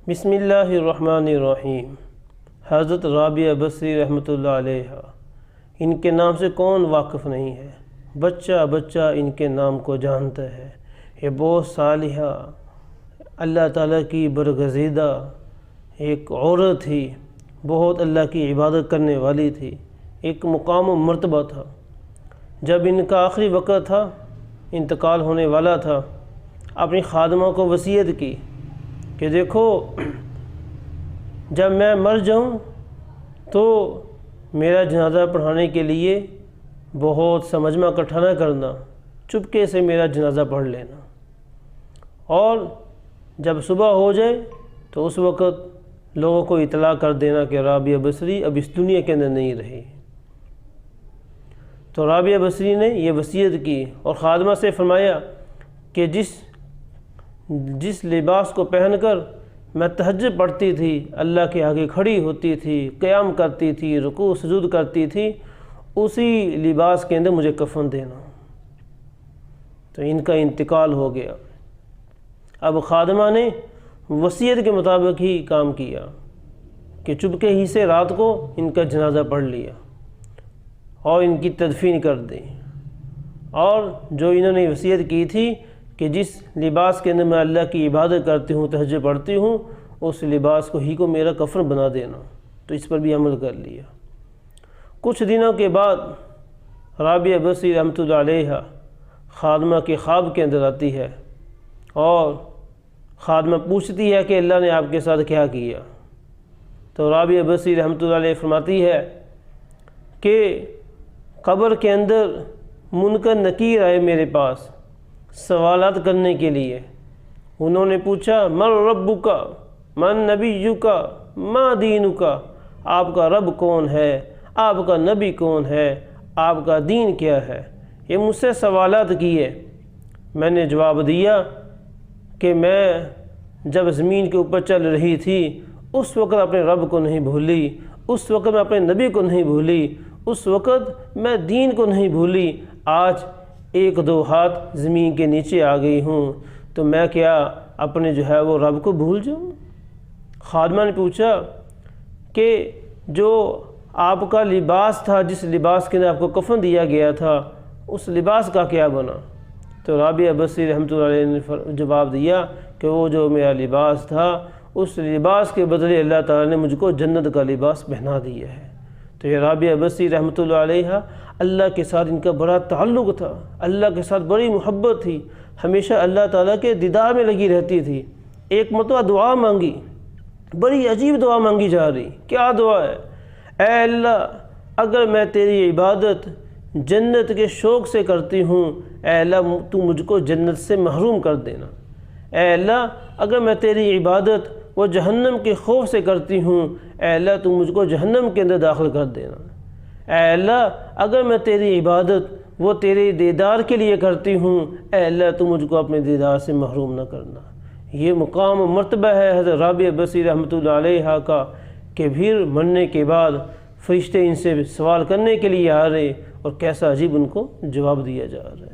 بسم اللہ الرحمن الرحیم۔ حضرت رابعہ بصری رحمۃ اللہ علیہ، ان کے نام سے کون واقف نہیں ہے؟ بچہ بچہ ان کے نام کو جانتا ہے۔ یہ بہت صالحہ، اللہ تعالیٰ کی برگزیدہ ایک عورت تھی، بہت اللہ کی عبادت کرنے والی تھی، ایک مقام و مرتبہ تھا۔ جب ان کا آخری وقت تھا، انتقال ہونے والا تھا، اپنی خادمہ کو وصیت کی کہ دیکھو، جب میں مر جاؤں تو میرا جنازہ پڑھانے کے لیے بہت سا مجمع اکٹھا نہ کرنا، چپکے سے میرا جنازہ پڑھ لینا، اور جب صبح ہو جائے تو اس وقت لوگوں کو اطلاع کر دینا کہ رابعہ بصری اب اس دنیا کے اندر نہیں رہی۔ تو رابعہ بصری نے یہ وصیت کی اور خادمہ سے فرمایا کہ جس لباس کو پہن کر میں تہجد پڑھتی تھی، اللہ کے آگے کھڑی ہوتی تھی، قیام کرتی تھی، رکوع سجود کرتی تھی، اسی لباس کے اندر مجھے کفن دینا۔ تو ان کا انتقال ہو گیا۔ اب خادمہ نے وصیت کے مطابق ہی کام کیا کہ چپکے ہی سے رات کو ان کا جنازہ پڑھ لیا اور ان کی تدفین کر دی، اور جو انہوں نے وصیت کی تھی کہ جس لباس کے اندر میں اللہ کی عبادت کرتی ہوں، تہجد پڑھتی ہوں، اس لباس کو ہی کو میرا کفن بنا دینا، تو اس پر بھی عمل کر لیا۔ کچھ دنوں کے بعد رابعہ بصری رحمۃ اللہ علیہ خادمہ کے خواب کے اندر آتی ہے اور خادمہ پوچھتی ہے کہ اللہ نے آپ کے ساتھ کیا کیا؟ تو رابعہ بصری رحمۃ اللہ علیہ فرماتی ہے کہ قبر کے اندر منکر نکیر آئے میرے پاس سوالات کرنے کے لیے۔ انہوں نے پوچھا من ربک، من نبیک، ما دینک، آپ کا رب کون ہے، آپ کا نبی کون ہے، آپ کا دین کیا ہے؟ یہ مجھ سے سوالات کیے۔ میں نے جواب دیا کہ میں جب زمین کے اوپر چل رہی تھی اس وقت اپنے رب کو نہیں بھولی، اس وقت میں اپنے نبی کو نہیں بھولی، اس وقت میں دین کو نہیں بھولی۔ آج ایک دو ہاتھ زمین کے نیچے آ گئی ہوں، تو میں کیا اپنے جو ہے وہ رب کو بھول جاؤں؟ خادمہ نے پوچھا کہ جو آپ کا لباس تھا، جس لباس کے اندر آپ کو کفن دیا گیا تھا، اس لباس کا کیا بنا؟ تو رابعہ بصری رحمۃ اللہ علیہ نے جواب دیا کہ وہ جو میرا لباس تھا، اس لباس کے بدلے اللہ تعالیٰ نے مجھ کو جنت کا لباس پہنا دیا ہے۔ تو یہ رابعہ بصری رحمۃ اللہ علیہ، اللہ کے ساتھ ان کا بڑا تعلق تھا، اللہ کے ساتھ بڑی محبت تھی، ہمیشہ اللہ تعالیٰ کے دیدار میں لگی رہتی تھی۔ ایک مرتبہ دعا مانگی، بڑی عجیب دعا مانگی جا رہی۔ کیا دعا ہے؟ اے اللہ، اگر میں تیری عبادت جنت کے شوق سے کرتی ہوں، اے اللہ تو مجھ کو جنت سے محروم کر دینا۔ اے اللہ، اگر میں تیری عبادت وہ جہنم کے خوف سے کرتی ہوں، اے اللہ تو مجھ کو جہنم کے اندر داخل کر دینا۔ اے اللہ، اگر میں تیری عبادت وہ تیرے دیدار کے لیے کرتی ہوں، اے اللہ تو مجھ کو اپنے دیدار سے محروم نہ کرنا۔ یہ مقام و مرتبہ ہے حضرت رابعہ بصری رحمۃ اللہ علیہ کا کہ پھر مرنے کے بعد فرشتے ان سے سوال کرنے کے لیے آ رہے، اور کیسا عجیب ان کو جواب دیا جا رہا ہے۔